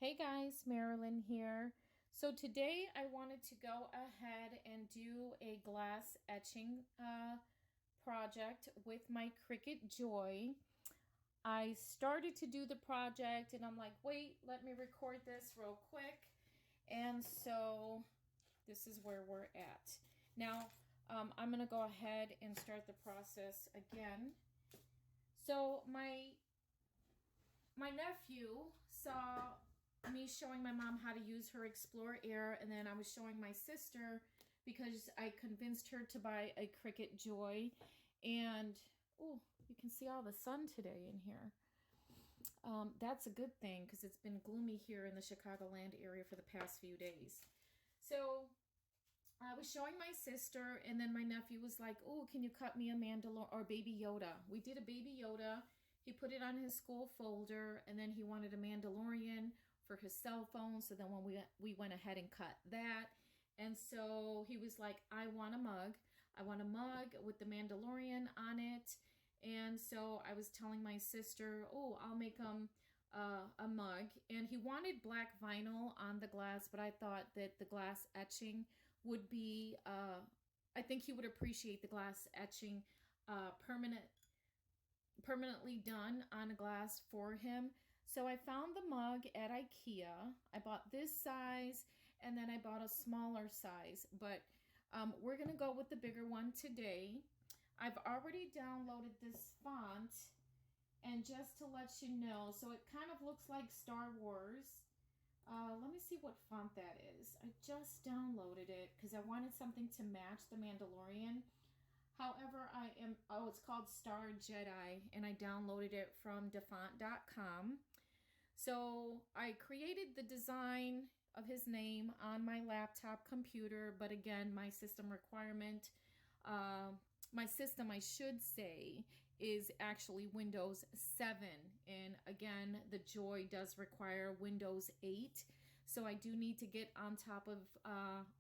Hey guys, Marilyn here. So today I wanted to go ahead and do a glass etching project with my Cricut Joy. I started to do the project and I'm like, wait, let me record this real quick. And so this is where we're at. Now, I'm going to go ahead and start the process again. So my nephew saw me showing my mom how to use her Explore Air, and then I was showing my sister because I convinced her to buy a Cricut Joy. And oh, you can see all the sun today in here. That's a good thing because it's been gloomy here in the Chicagoland area for the past few days. So I was showing my sister, and then my nephew was like, oh, can you cut me a Mandalorian or Baby Yoda? We did a Baby Yoda. He put it on his school folder, and then he wanted a Mandalorian for his cell phone. So then when we went ahead and cut that. And so he was like, I want a mug. I want a mug with the Mandalorian on it. And so I was telling my sister, oh, I'll make him a mug. And he wanted black vinyl on the glass, but I thought that the glass etching would be, I think he would appreciate the glass etching permanently done on a glass for him. So I found the mug at IKEA. I bought this size and then I bought a smaller size, but we're gonna go with the bigger one today. I've already downloaded this font, and just to let you know, so it kind of looks like Star Wars. Let me see what font that is. I just downloaded it because I wanted something to match the Mandalorian. However, it's called Star Jedi, and I downloaded it from dafont.com. So I created the design of his name on my laptop computer, but again, my system requirement, my system, I should say, is actually Windows 7. And again, the Joy does require Windows 8. So I do need to get on top of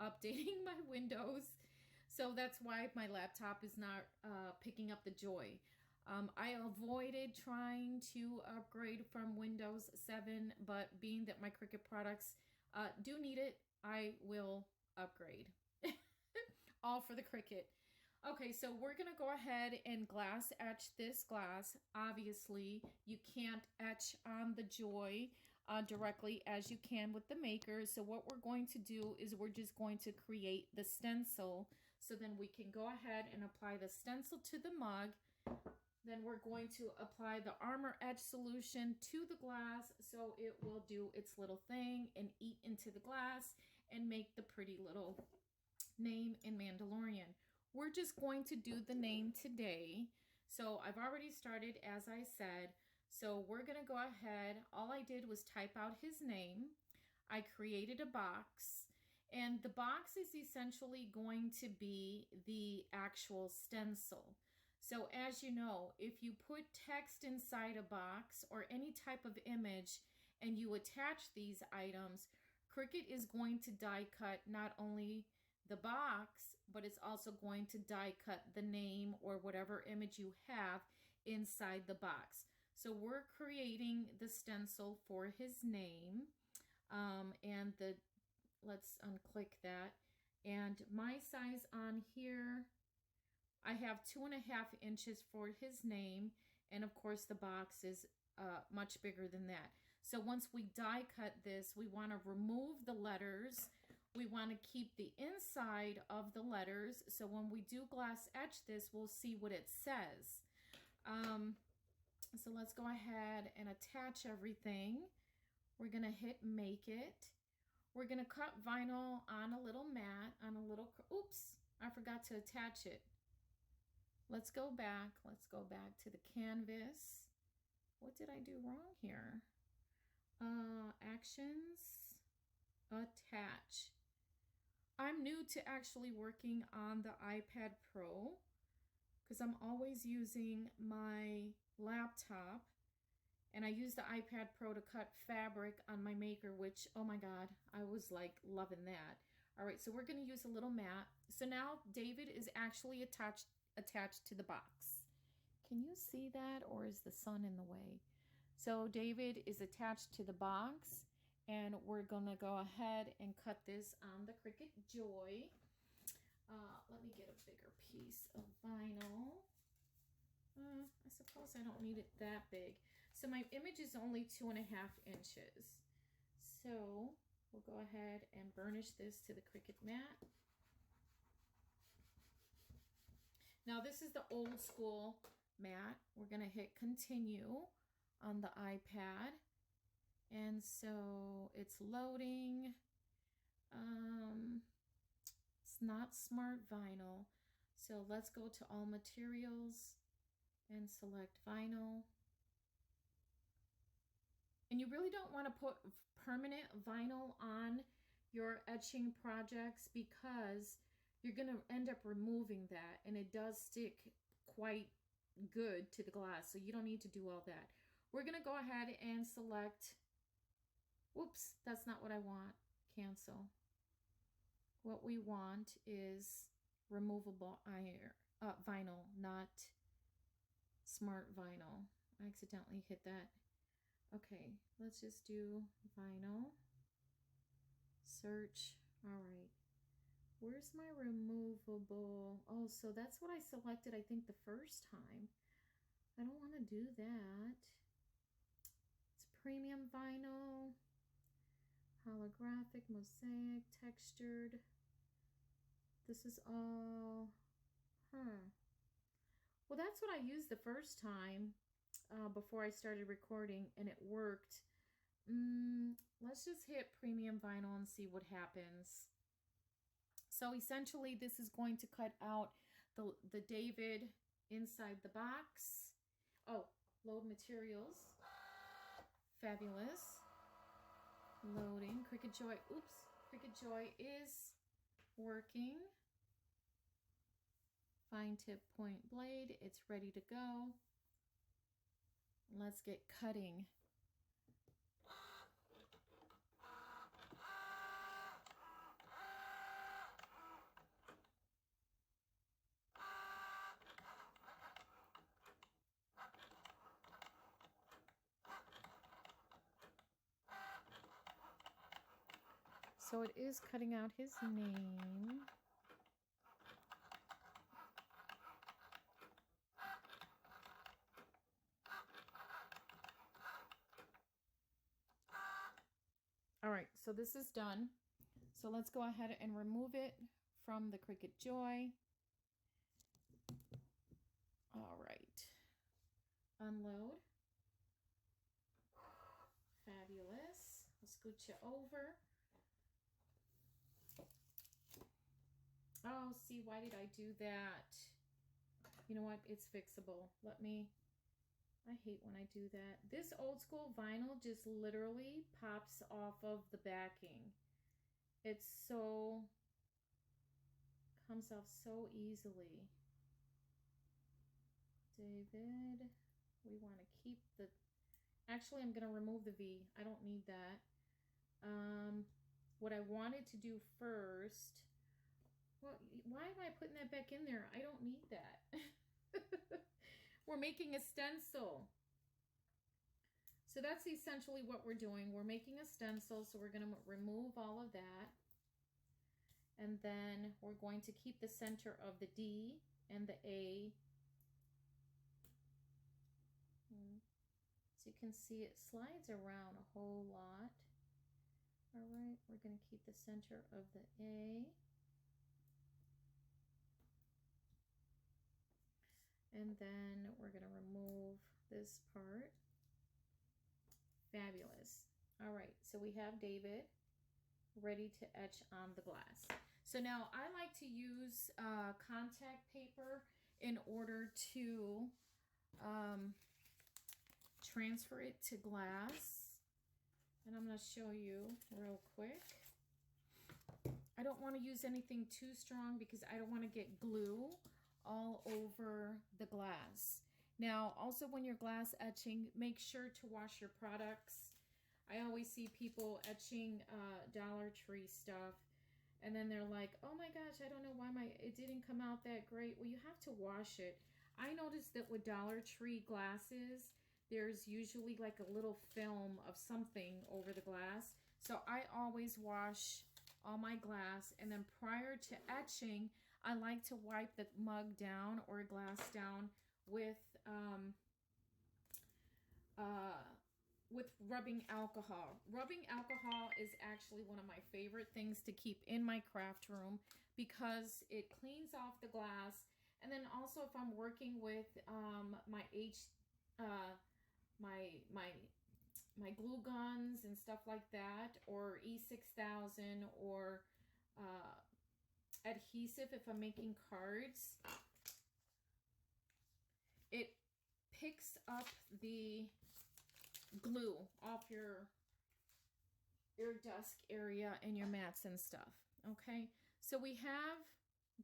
updating my Windows. So that's why my laptop is not picking up the Joy. I avoided trying to upgrade from Windows 7, but being that my Cricut products do need it, I will upgrade. All for the Cricut. Okay, so we're going to go ahead and glass etch this glass. Obviously, you can't etch on the Joy directly as you can with the maker. So what we're going to do is we're just going to create the stencil. So then we can go ahead and apply the stencil to the mug. Then we're going to apply the ARMOUR Etch solution to the glass so it will do its little thing and eat into the glass and make the pretty little name in Mandalorian. We're just going to do the name today. So I've already started, as I said. So we're going to go ahead. All I did was type out his name. I created a box. And the box is essentially going to be the actual stencil. So as you know, if you put text inside a box or any type of image and you attach these items, Cricut is going to die cut not only the box, but it's also going to die cut the name or whatever image you have inside the box. So we're creating the stencil for his name. Let's unclick that. And my size on here, I have 2.5 inches for his name. And of course the box is much bigger than that. So once we die cut this, we want to remove the letters. We want to keep the inside of the letters. So when we do glass etch this, we'll see what it says. So let's go ahead and attach everything. We're going to hit make it. We're going to cut vinyl on a little mat, on a little, oops, I forgot to attach it. Let's go back. Let's go back to the canvas. What did I do wrong here? Actions, attach. I'm new to actually working on the iPad Pro because I'm always using my laptop, and I use the iPad Pro to cut fabric on my maker, which, oh my God, I was like loving that. All right, so we're going to use a little mat. So now David is actually attached to the box. Can you see that, or is the sun in the way? So David is attached to the box, And we're gonna go ahead and cut this on the Cricut Joy. Let me get a bigger piece of vinyl. I suppose I don't need it that big. So my image is only 2.5 inches. So we'll go ahead and burnish this to the Cricut mat. Now this is the old school mat. We're gonna hit continue on the iPad. And so it's loading. It's not smart vinyl. So let's go to all materials and select vinyl. And you really don't want to put permanent vinyl on your etching projects because you're going to end up removing that, and it does stick quite good to the glass, so you don't need to do all that. We're going to go ahead and select, whoops, that's not what I want, cancel. What we want is removable vinyl, not smart vinyl. I accidentally hit that. Okay, let's just do vinyl. Search. All right. Where's my removable? Oh, so that's what I selected, I think, the first time. I don't want to do that. It's premium vinyl, holographic, mosaic, textured. This is all, well, that's what I used the first time before I started recording, and it worked. Let's just hit premium vinyl and see what happens. So essentially this is going to cut out the David inside the box. Oh, load materials. Fabulous. Loading. Cricut Joy. Oops. Cricut Joy is working. Fine tip point blade. It's ready to go. Let's get cutting. So it is cutting out his name. All right, so this is done. So let's go ahead and remove it from the Cricut Joy. All right, unload. Fabulous. I'll scoot you over. Oh, see, why did I do that? You know what? It's fixable. I hate when I do that. This old school vinyl just literally pops off of the backing. It's comes off so easily. David, we want to keep the, actually I'm going to remove the V. I don't need that. What I wanted to do first, well, why am I putting that back in there? I don't need that. We're making a stencil. So that's essentially what we're doing. We're making a stencil, so we're going to remove all of that. And then we're going to keep the center of the D and the A. So you can see it slides around a whole lot. All right, we're going to keep the center of the A. And then we're going to remove this part. Fabulous. All right, so we have David ready to etch on the glass. So now I like to use contact paper in order to transfer it to glass. And I'm going to show you real quick. I don't want to use anything too strong because I don't want to get glue all over the glass. Now, also when you're glass etching, make sure to wash your products. I always see people etching Dollar Tree stuff, and then they're like, oh my gosh, I don't know why it didn't come out that great. Well, you have to wash it. I noticed that with Dollar Tree glasses, there's usually like a little film of something over the glass. So I always wash all my glass, and then prior to etching, I like to wipe the mug down or glass down with rubbing alcohol. Rubbing alcohol is actually one of my favorite things to keep in my craft room because it cleans off the glass. And then also if I'm working with my my glue guns and stuff like that, or E6000 or adhesive, if I'm making cards, it picks up the glue off your desk area and your mats and stuff. Okay, so we have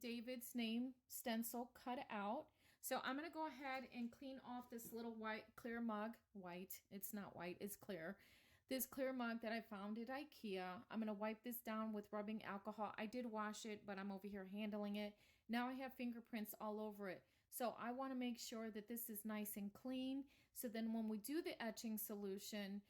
David's name stencil cut out. So I'm going to go ahead and clean off this little white clear mug. White, it's not white, it's clear. This clear mug that I found at IKEA. I'm going to wipe this down with rubbing alcohol. I did wash it, but I'm over here handling it. Now I have fingerprints all over it. So I want to make sure that this is nice and clean. So then when we do the etching solution,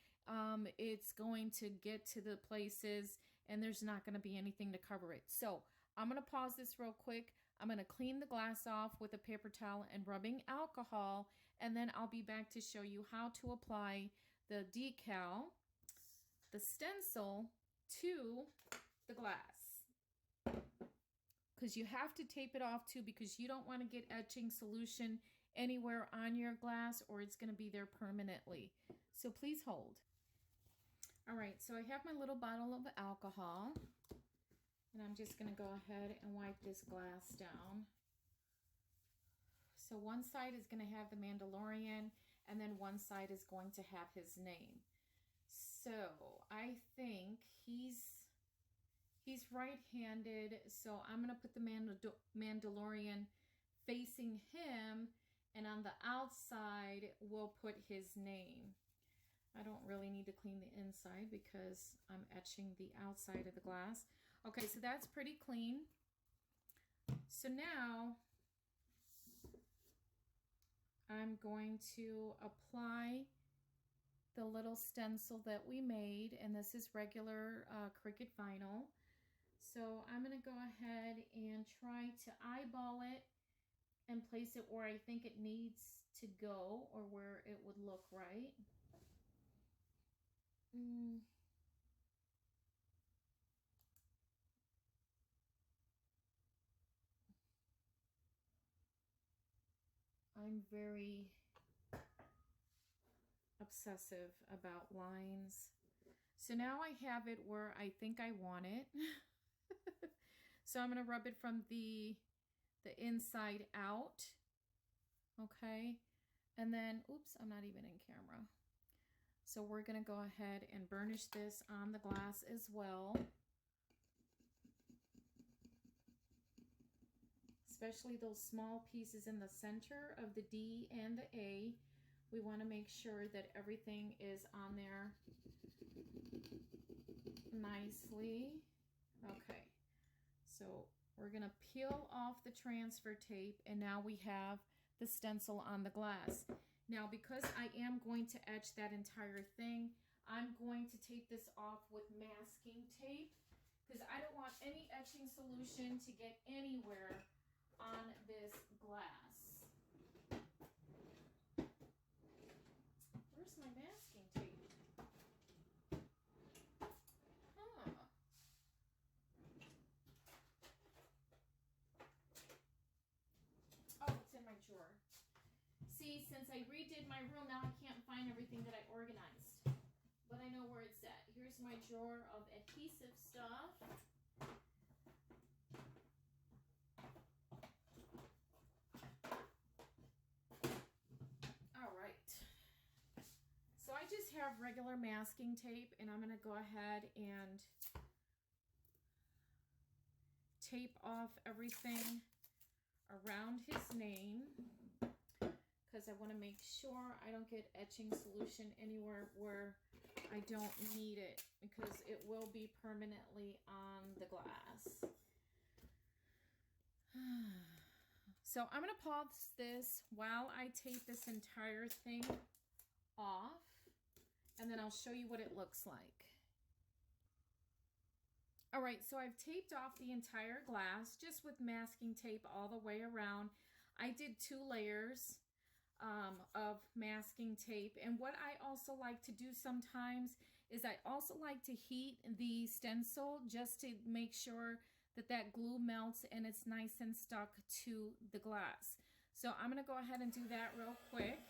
it's going to get to the places and there's not going to be anything to cover it. So I'm going to pause this real quick. I'm going to clean the glass off with a paper towel and rubbing alcohol, and then I'll be back to show you how to apply the decal, the stencil, to the glass. Because you have to tape it off too, because you don't want to get etching solution anywhere on your glass or it's going to be there permanently. So please hold. All right, so I have my little bottle of alcohol. And I'm just going to go ahead and wipe this glass down. So one side is going to have the Mandalorian, and then one side is going to have his name. So I think he's right-handed, so I'm going to put the Mandalorian facing him, and on the outside we'll put his name. I don't really need to clean the inside because I'm etching the outside of the glass. Okay, so that's pretty clean. So now I'm going to apply the little stencil that we made, and this is regular Cricut vinyl. So I'm going to go ahead and try to eyeball it and place it where I think it needs to go or where it would look right. I'm very obsessive about lines. So now I have it where I think I want it. So I'm going to rub it from the inside out. Okay. And then, oops, I'm not even in camera. So we're going to go ahead and burnish this on the glass as well. Especially those small pieces in the center of the D and the A. We want to make sure that everything is on there nicely. Okay, so we're going to peel off the transfer tape, and now we have the stencil on the glass. Now, because I am going to etch that entire thing, I'm going to take this off with masking tape because I don't want any etching solution to get anywhere on this glass. Where's my masking tape? Huh. Oh, it's in my drawer. See, since I redid my room, now I can't find everything that I organized. But I know where it's at. Here's my drawer of adhesive stuff. I just have regular masking tape, and I'm going to go ahead and tape off everything around his name because I want to make sure I don't get etching solution anywhere where I don't need it, because it will be permanently on the glass. So I'm going to pause this while I tape this entire thing off. And then I'll show you what it looks like. All right, so I've taped off the entire glass just with masking tape all the way around. I did 2 layers of masking tape, and what I also like to do sometimes is I also like to heat the stencil just to make sure that that glue melts and it's nice and stuck to the glass. So I'm going to go ahead and do that real quick.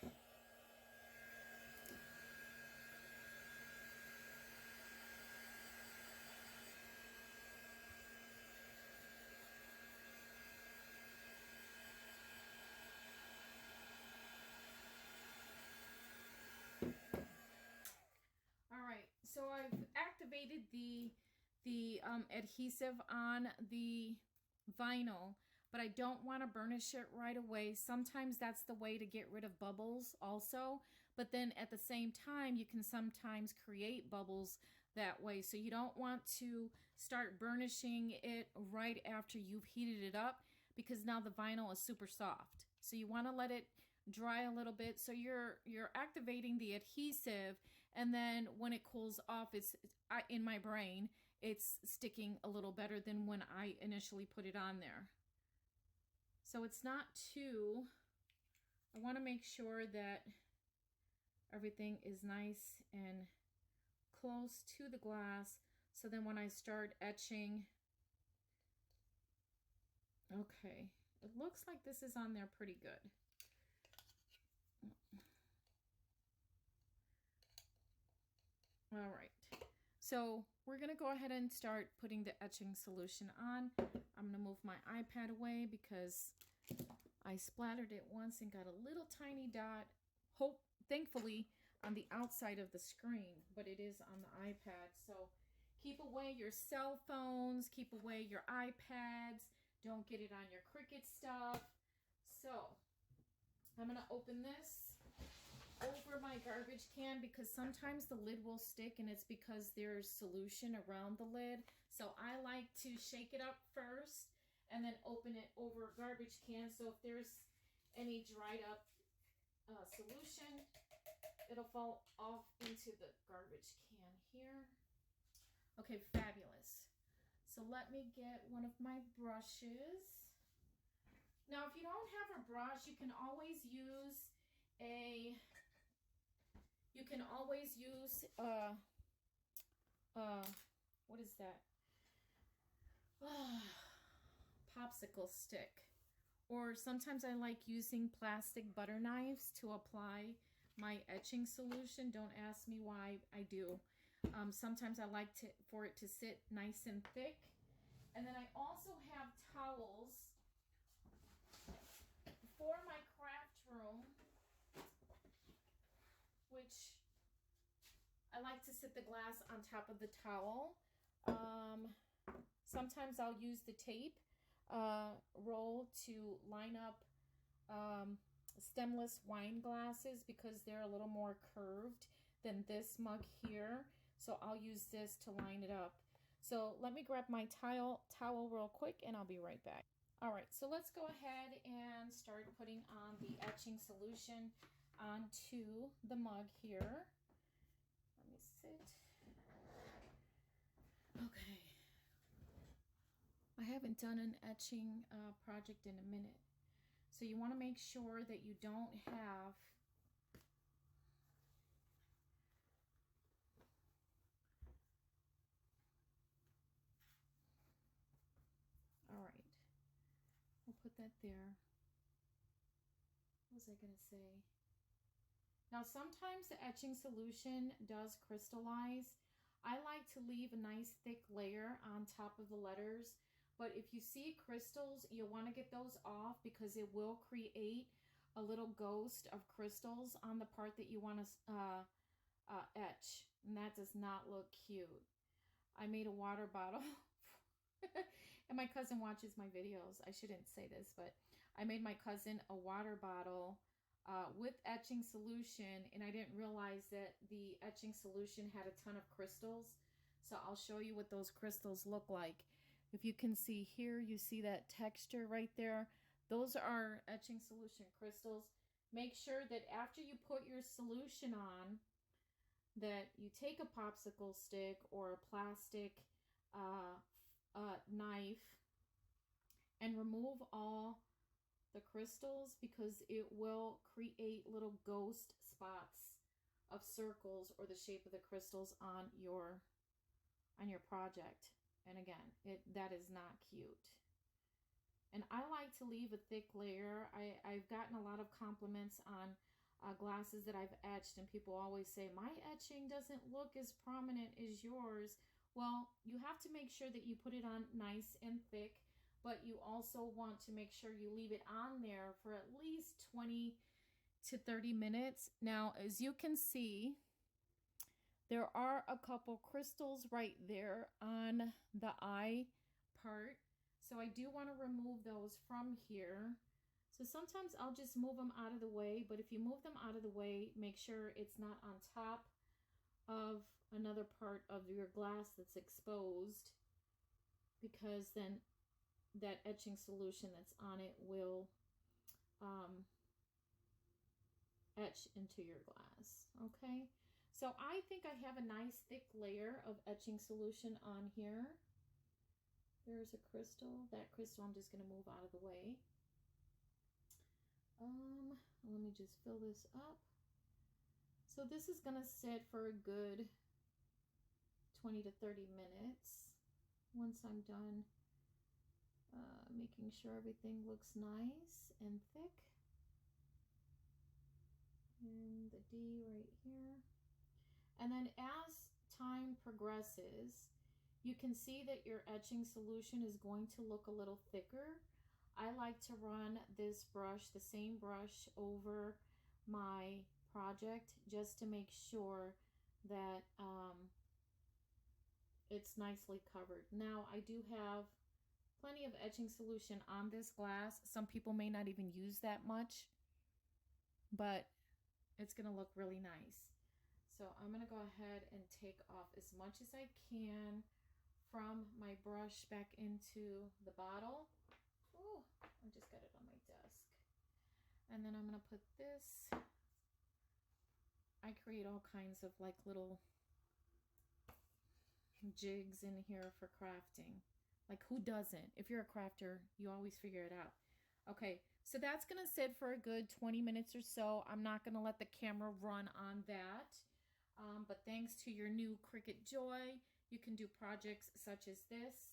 All right, so I've activated the adhesive on the vinyl, but I don't want to burnish it right away. Sometimes that's the way to get rid of bubbles also, but then at the same time, you can sometimes create bubbles that way. So you don't want to start burnishing it right after you've heated it up, because now the vinyl is super soft. So you want to let it dry a little bit, so you're activating the adhesive, and then when it cools off, it's in my brain it's sticking a little better than when I initially put it on there. So it's not too, I want to make sure that everything is nice and close to the glass, so then when I start etching, okay, it looks like this is on there pretty good. All right, so we're gonna go ahead and start putting the etching solution on. I'm gonna move my iPad away because I splattered it once and got a little tiny dot, thankfully on the outside of the screen, but it is on the iPad. So keep away your cell phones, keep away your iPads, don't get it on your Cricut stuff. So I'm gonna open this over my garbage can because sometimes the lid will stick, and it's because there's solution around the lid. So I like to shake it up first and then open it over a garbage can, so if there's any dried up solution, it'll fall off into the garbage can here. Okay, fabulous. So let me get one of my brushes. Now if you don't have a brush, you can always use what is that? Popsicle stick. Or sometimes I like using plastic butter knives to apply my etching solution. Don't ask me why I do. Sometimes I like for it to sit nice and thick. And then I also have towels for my craft room, which I like to sit the glass on top of the towel. Sometimes I'll use the tape roll to line up stemless wine glasses because they're a little more curved than this mug here. So I'll use this to line it up. So let me grab my towel real quick and I'll be right back. All right, so let's go ahead and start putting on the etching solution onto the mug here. Let me sit. Okay. I haven't done an etching project in a minute. So you want to make sure that you don't have all right. We'll put that there. What was I going to say? Now sometimes the etching solution does crystallize. I like to leave a nice thick layer on top of the letters, but if you see crystals, you'll want to get those off because it will create a little ghost of crystals on the part that you want to etch, and that does not look cute. I made a water bottle and my cousin watches my videos. I shouldn't say this, but I made my cousin a water bottle with etching solution, and I didn't realize that the etching solution had a ton of crystals. So I'll show you what those crystals look like. If you can see here, you see that texture right there. Those are etching solution crystals. Make sure that after you put your solution on, that you take a popsicle stick or a plastic knife and remove all the crystals, because it will create little ghost spots of circles or the shape of the crystals on your project. And again, that is not cute. And I like to leave a thick layer. I've gotten a lot of compliments on glasses that I've etched, and people always say, my etching doesn't look as prominent as yours. Well, you have to make sure that you put it on nice and thick, but you also want to make sure you leave it on there for at least 20 to 30 minutes. Now, as you can see, there are a couple crystals right there on the eye part. So I do want to remove those from here. So sometimes I'll just move them out of the way, but if you move them out of the way, make sure it's not on top of another part of your glass that's exposed, because then that etching solution that's on it will etch into your glass. Okay, so I think I have a nice thick layer of etching solution on here. There's a crystal. That crystal I'm just going to move out of the way. Let me just fill this up. So this is going to sit for a good 20 to 30 minutes. Once I'm done making sure everything looks nice and thick. And the D right here. And then as time progresses, you can see that your etching solution is going to look a little thicker. I like to run this brush, the same brush, over my project just to make sure that it's nicely covered. Now, I do have plenty of etching solution on this glass. Some people may not even use that much, but it's going to look really nice. So I'm going to go ahead and take off as much as I can from my brush back into the bottle. Oh, I just got it on my desk. And then I'm going to put this. I create all kinds of like little jigs in here for crafting. Like, who doesn't? If you're a crafter, you always figure it out. Okay, so that's going to sit for a good 20 minutes or so. I'm not going to let the camera run on that. But thanks to your new Cricut Joy, you can do projects such as this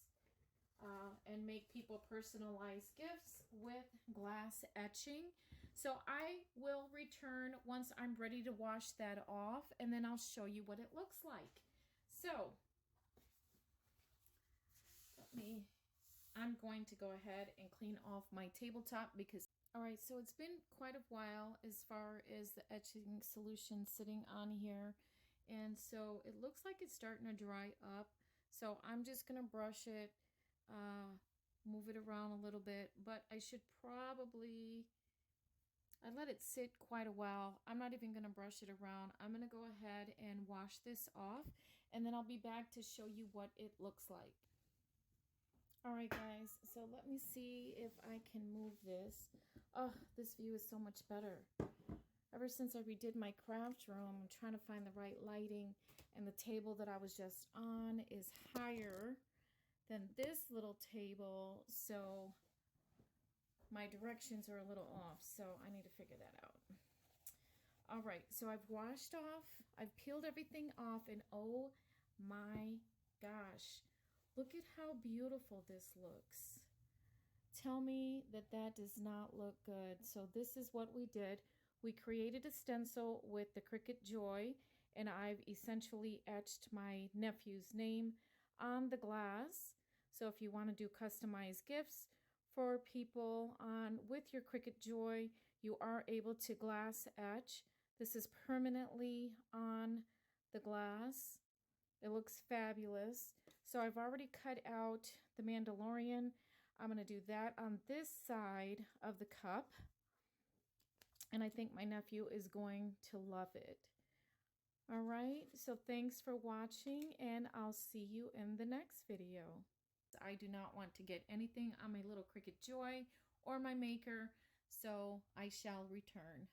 and make people personalized gifts with glass etching. So I will return once I'm ready to wash that off, and then I'll show you what it looks like. So I'm going to go ahead and clean off my tabletop because, all right, so it's been quite a while as far as the etching solution sitting on here. And so it looks like it's starting to dry up. So I'm just going to brush it, move it around a little bit, but I should probably, I let it sit quite a while. I'm not even going to brush it around. I'm going to go ahead and wash this off, and then I'll be back to show you what it looks like. All right, guys, so let me see if I can move this. Oh, this view is so much better. Ever since I redid my craft room, I'm trying to find the right lighting, and the table that I was just on is higher than this little table, so my directions are a little off, so I need to figure that out. All right, so I've washed off, I've peeled everything off, and oh my gosh, look at how beautiful this looks. Tell me that that does not look good. So this is what we did. We created a stencil with the Cricut Joy, and I've essentially etched my nephew's name on the glass. So if you want to do customized gifts for people with your Cricut Joy, you are able to glass etch. This is permanently on the glass. It looks fabulous. So I've already cut out the Mandalorian. I'm going to do that on this side of the cup. And I think my nephew is going to love it. All right, so thanks for watching, and I'll see you in the next video. I do not want to get anything on my little Cricut Joy or my maker, so I shall return.